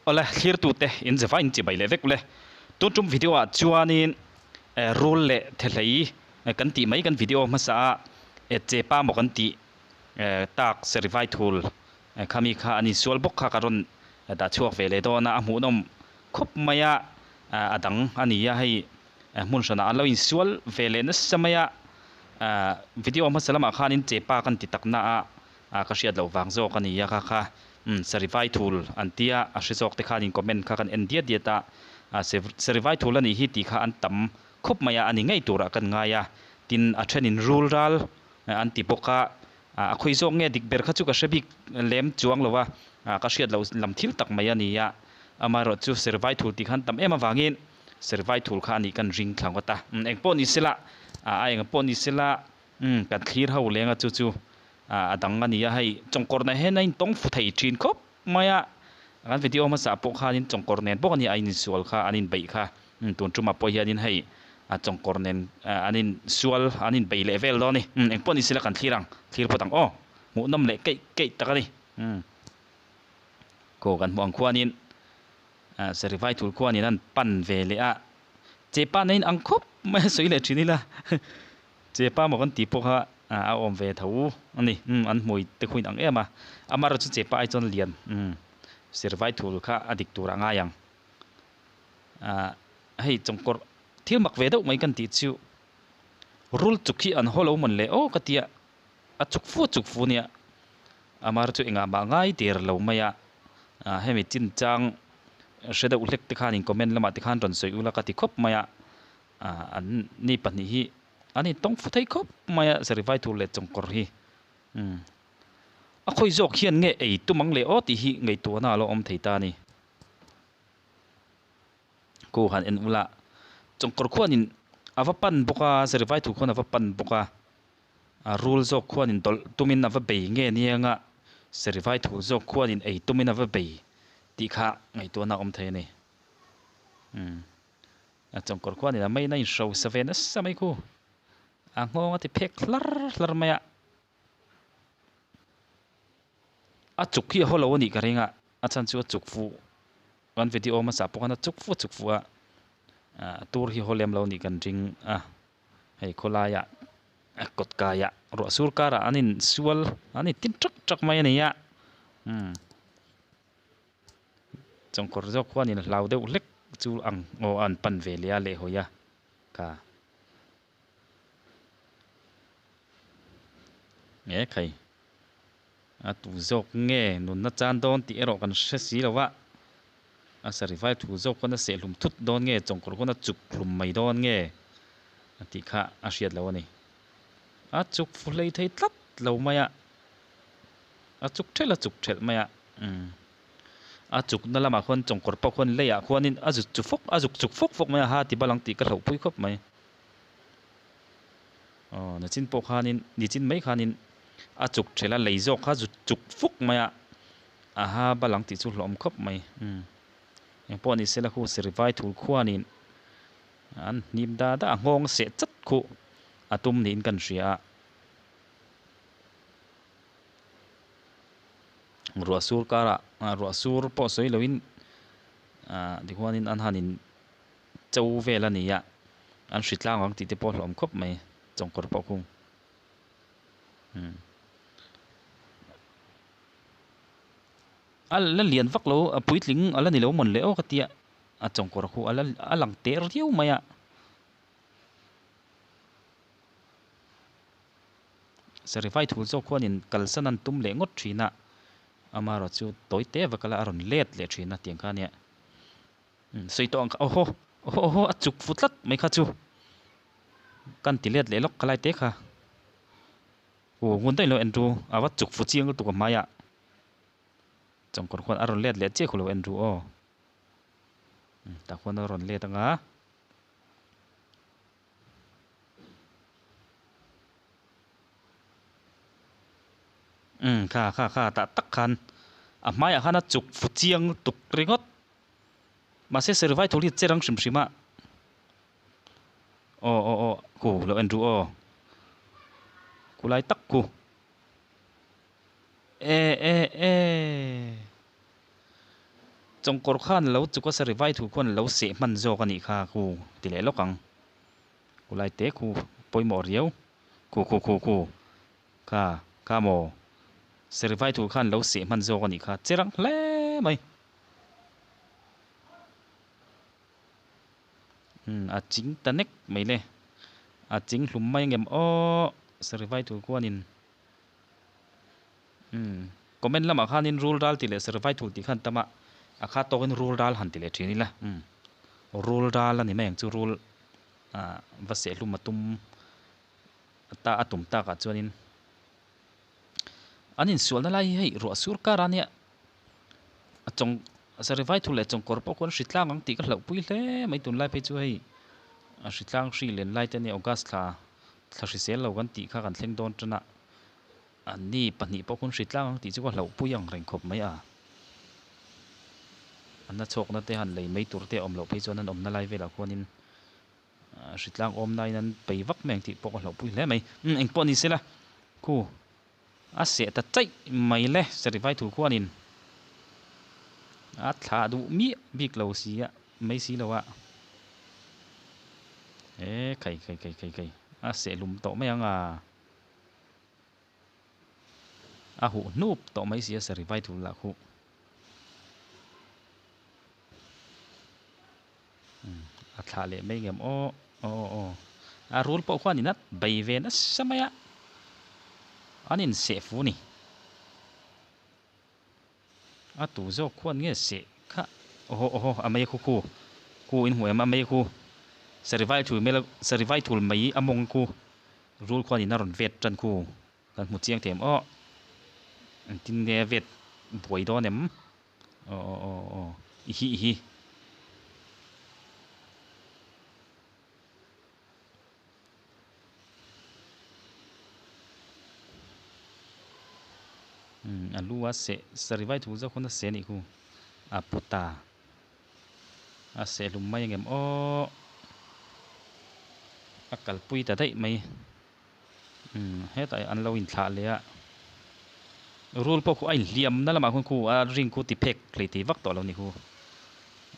ola clear tu te in zewa in chi bai le vek le tu tum video a chuanin rule le thelai kan ti mai kan video ma sa che pa mo kan ti tak serify tool khami kha ani sual bok kha karon da chuak ve le do na mu nom khop maya adang ani ya hei mun sana alo in sual ve le na samaya video ma salama khanin che pa kan ti takna a ka hriat lo wang zo kan ya kha serify tool antia a hrisok te khanin comment kha kan endia diata serify tool ani hi ti kha an tam khop maya ani ngai tura kan ngaya tin a thenin rule ral anti poka a khoi zo nge dik ber kha chu ka shabik lem chuang lowa ka hriat lo lam thil tak maya ni ya amaro chu serify tool ti khan tam ema wangin serify tool kha ani kan ring thlang wata engpo ni sila eng po ni sila kan clear ho lenga chu chu adang ani ya hai chongkor na he na in tong fu thei thin khop maya kan video ma sa po kha nin chongkor nen bo ani ain sual kha anin bei kha tun tuma po hianin hei chongkor nen anin sual anin bei level do ni eng po ni sila kan clear potang mu nam le kei takani ko kan muang khuanin serify tool khuanin an pan ve le a che pa nen ang khop ma soi le thinila che pa mo kan ti po kha om ve thau ani an moi te khuin ang ema amara chu che pa ai chon lian serify tool kha adik tura nga yang hei chongkor thil mak ve do mai kan ti chu rule chukhi an holo mon le katia a chuk fu nia amar chu enga ma ngai ter lo maya hemi chin chang sheda ulek te khan in comment lama te khan ron soi ula ka ti khop maya an ni pani hi ani tong fu thei khop maya serify tool le chongkor hi a khoi jok hian nge ei tumang le ti hi ngei tu na lo om theita ni ko han en ula chongkor khuanin avapan boka serify tool khon avapan boka rule jok khuanin dol tumin ava bei nge nianga serify tool jok khuanin ei tumin ava bei ti kha ngei tu na om thei ni chongkor khuanin mai na in show 7 as samai khu ngong ati phek hlar maya chuk hi holo ni karinga chan chu chuk fu kan video ma sa pokana chuk fu tur hi holem lo ni kan ring hei kholaya kot kaya ro sur kara anin sual ani tin trak mai ni ya chongkor jok khwanin lau deuh lek chu ang an pan ve lia le hoya ka nge khai tu jok nge nun na chan don ti ero kan hre si lawa serify tu jok kon se lum thut don nge chongkor kon chuk lum mai don nge ti kha a hriat lo ani chuk fulei thei tlat lo maya chuk thel maya chuk na lama khon chongkor pa khon leya khwanin chuk fok maya ha ti balang ti ka ro pui khop mai na chin po khanin ni chin mai khanin chuk thela leizok kha chuk fuk maya ha balang ti chu hlom khop mai eng po ni sela khu serify tool khuanin an nim da ngong se chat khu atum nin kan ria ruasur kara ruasur po soi loin di khuanin an hanin chau vela ni ya an hritlang ang ti te po hlom khop mai chongkor po khung ala lian vak lo puitling ala ni lo mon le katia chongkor khu ala alang ter riu maya serify tool zo khwanin kalsanan tum le ngot thina amaro chu toite vakala aron let le thina tiang kha nia soitong oho achuk futlat mai kha chu kan tilet le lok kalai te kha ngun dai lo enru awa chuk fu chiang tu ka maya chongkor khon aron let le che khulo enru ta khon aron le tanga kha ta tak khan maya khana chuk fu chiang tuk ringot ma se serify tholi cherang shima ku lo enru kulai tak ku trong cor khan lo chu ko sari vai thu khon lo se man zo ka ni kha khu ti le lokang ku lai te khu poi mo riau khu ka mo sari vai thu khan lo se man zo ka ni kha cherang hle mai a chính ta nek mai le a chính hlum mai ngem o sari vai thu kwanin comment lama khanin rule dal ti le sari vai thu ti khan tama akha tokin rule dal han ti le thini la rule dal ani meng chu rule va se hlum matum ta atum ta ka chuanin anin sual na lai hei ro sur ka rania achong sari vai thu le chong kor po kon hritlang ang ti ka hlo pui hle mai tun lai pe chu hei a hritlang hri len lai te ni august thla hri sel lo kan ti kha kan thleng don tana ani pahnih po kon hritlang ang ti chu ka hlo pui ang reng khop mai a anna chok na te han lei mai tur te om lo pe chuan an om na lai vela khonin hritlang om nai nan pei vak meng ti po ka hlo pui hle mai eng po ni sela ku a se ta chai mai le sari vai thu khonin a thla du mi bik lo si a mai si lo a kai a se lum to mai anga a hu nup to mai si a sari vai thu la khu a thla le mai ngem o a rul po khwani nat bai ve na samaya anin se fu ni a tu zo khwan nge se kha oho amai khu in huam amai khu sari vai thul mai among khu rul khwani na ron vet tran khu kan mu chiang them o tin nge vet boi do nem hi alua se sari vai thu zo khona se ni khu a puta a se lum mai ngem o a kal pui ta dai mai hetai an lo in thla le a rul po khu ai liam na lama khu a ring khu ti phek hlei ti vak to lo ni khu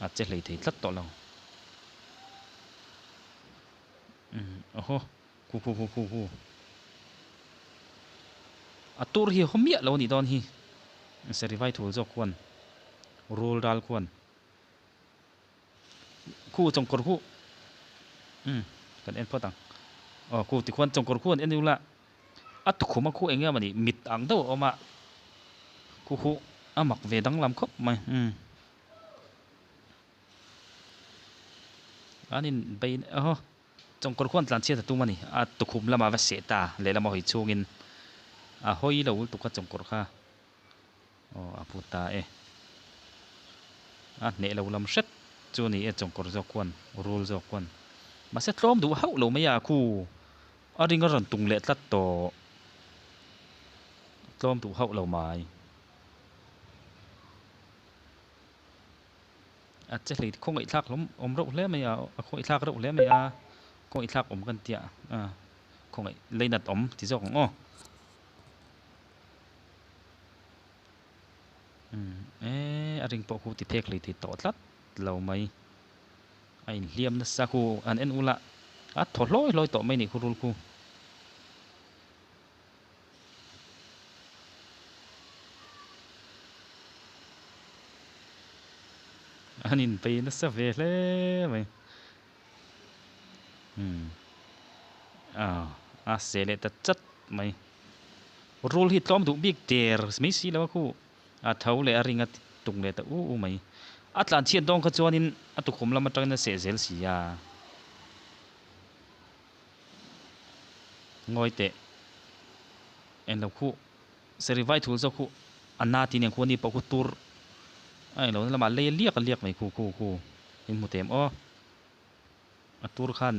a che hlei thei tlat to lo oho khu atur hi homia lo ni don hi sari vai thul zo khwan rul dal khwan khu chong kor khu kan en potang khu ti khwan chong kor khwan en ula at khuma khu enga mani mit ang do oma khu amak ve dang lam khop mai anin bain chong kor khwan tlan che tu mani a tu khum lama va se ta le lama hoi chungin a hoi lo tu ka chong kor kha a puta a ne lo lam shet chu ni chong kor zo kwan rul zo kwan ma se tlom du hau lo mai a khu a ring a ron tung le tlat to tlom tu hau lo mai a che hlei khong ai thak lom om ro hle mai a khoi thak ro hle mai a khoi thak om kan tia khong ai leinat om ti zo kong a ring po khu ti phek hlei ti to tlat lo mai ai liam na sa khu an en ula a tholoi to mai ni khu rul khu anin pe na sa ve hle mai a se le ta chat mai rul hi tlom du big ter mi si lo khu a thau le a ringa tung le ta u mai atlan chian dong kha chuanin atu khum lama tang na se zel si ya ngoi te en lo khu seri vai thul zo khu anna ti ne khu ni pa khu tur ai lo lama le liak mai khu in mu tem atur khan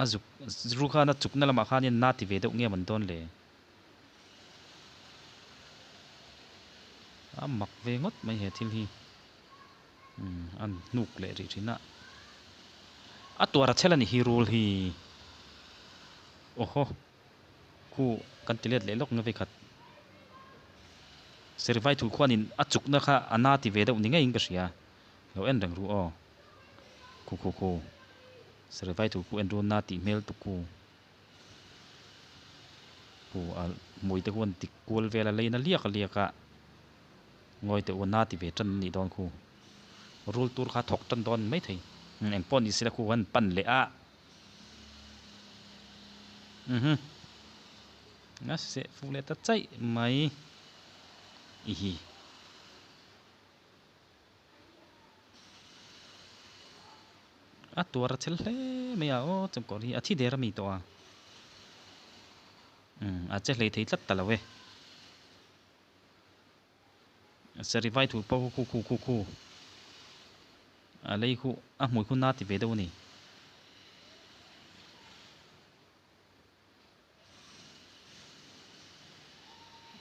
azuk zru khan a chukna lama khan in na ti ve deuh nge man don le a mak ve ngot mai he thil hi an nuk le ri rina a tuara chelani hi rule hi oho khu kan tilet le lok na ve khat servai thul khwanin a chukna kha ana ti ve deuh ni ngai ing ka ria lo en rang ru o ku servai tu ku en ru na ti mel tu ku mui te huan tik kual vela leina liaka ngoi te na ti ve tan ni don ku rul tur kha thok tan don mai thei eng pon ni sila ku han pan le a nga se fu le ta chai mai hi a tur chel hle me a o cham ko ri a thi der mi to a a che hlei thei tlat talawe sari vai thu po ku a lei khu a mui khu na ti ve do ni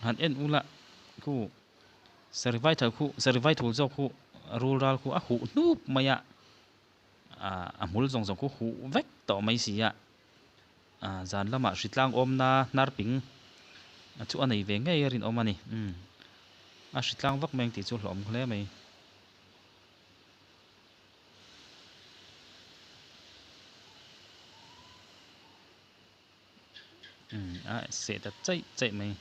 han en ula khu sari vai thu zo khu rural khu a hu nup maya a mul zong zong khu hu vek to mai si ya zan lama hritlang om na nar ping chu anei ve nge rin om ani a hritlang vak meng ti chu hlom khle mai a se ta chai mai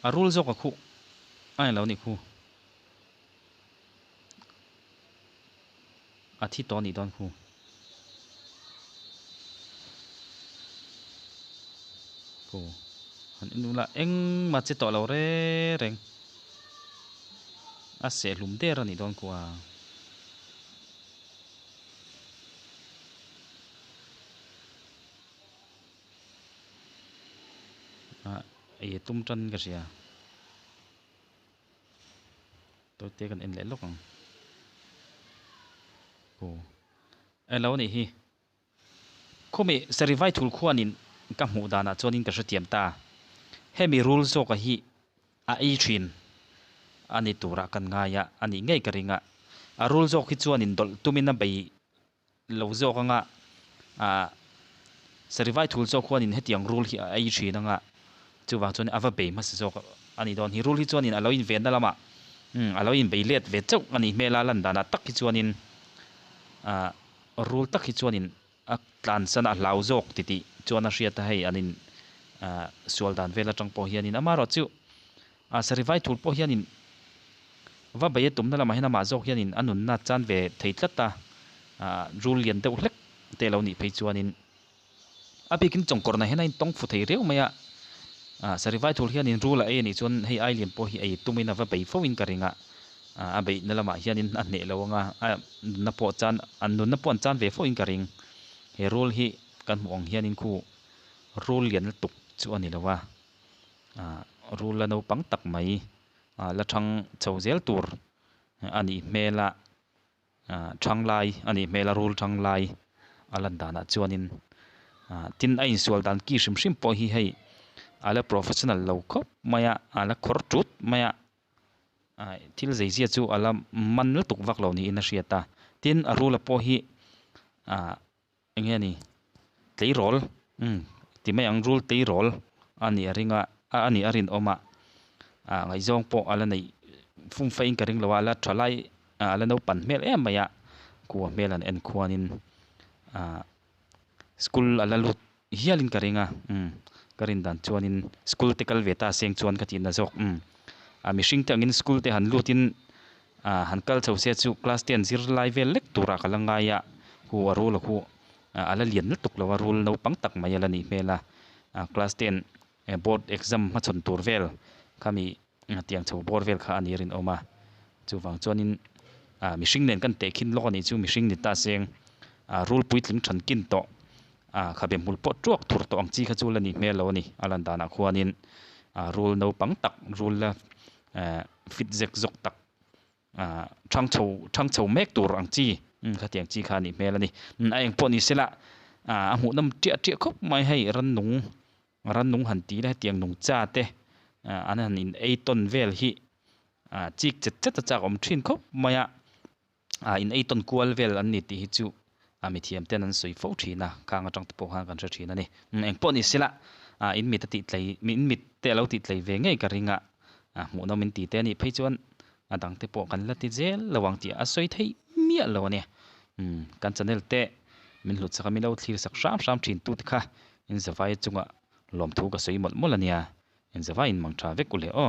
a rul zo ka khu ai lo ni khu a thi to ni don khu han inula eng ma che to lo re reng a se hlum der ani don ku ai tum tran ka sia to te kan en le lokang ai lo ni hi khomi serivai thul khuanin ka mu dana chonin ka hriam ta hemi rule zo ka hi a ei thin ani tura kan nga ya ani ngei ka ringa a rule zo khi chuanin dol tumina bei lo zo ka nga serivai thul zo khuanin hetiang rule hi a ei thin nga chuwa chon ava bei mas zo ani don hi rule hi chuanin alo in ven lama alo in bei let ve chau ani mela lan dana tak hi chuanin rule tak hi chuanin a tlan sana lau zok titi chuan a hriat a hei anin sual dan vela tang po hianin amaro chu sarivai thul po hianin va bei tum na lama hena ma zok hianin anun na chan ve thei tlata rule lian deuh hlek te lo ni phei chuanin abikin chongkor na hena in tong fu thei reu maya sarivai thul hianin rule a ni chuan hei ai lian po hi ei tumina va bei fo in karinga a bei na lama hianin a ne lo nga na po chan an nun na pon chan ve fo in karing he rule hi kan mong hianin khu rule lian tuk chu ani lawa rule la no pang tak mai la thang chho zel tur ani mela thang lai ani mela rule thang lai alan dana chuanin tin a in sual dan ki hrim po hi hei ala professional lo khop maya ala khor tut maya thil zeizia chu ala man la tuk vak lo ni in a hriata tin a rule po hi engeni tei rol ti mai ang rule tei rol ani aringa ani arin oma ngai zong po ala nei fum fein karing lawa la thalai ala no pan mel em maya ku melan en khuanin school ala lut hialin karinga karin dan chuanin school tekal veta seng chuan khatin na zok mi hring te angin school te han lutin han kal chho se chu class 10 zir lai vel lek tura kalanga ya hu aru la khu ala lian tuk lawa rule no pang tak mai ala ni mela class 10 board exam ma chon tur vel khami tiang chho board vel kha ani rin oma chu wang chonin mi hring nen kan te khin lo ni chu mi hring ni ta seng rule puitling than kin to khabem hul po truak thur to ang chi kha chu la ni melo ni alan dana khuanin rule no pang tak rule la fit zek zok tak thang chho mek tur ang chi kha tiang chi kha ni melani aeng po ni sela amu nam tia khop mai hei ran nung han ti la tiang nung cha te anan in 8 ton vel hi chik chet chak om thin khop maya in 8 ton kual vel an ni ti hi chu mi thiam ten an soi fo thina kanga tang po ha kan thina ni eng po ni sela in mi ta ti tlai min mit te lo ti tlai ve ngei ka ringa mu no min ti te ni phei chuan adang te po kan la ti zel lawang ti a soi thei mia lo ne kan channel te min hlut saka mi lo thlir sak sham thin tu kha in zawai chunga lom thu ka soi mol mol ania in zawai in mang tha vek ule o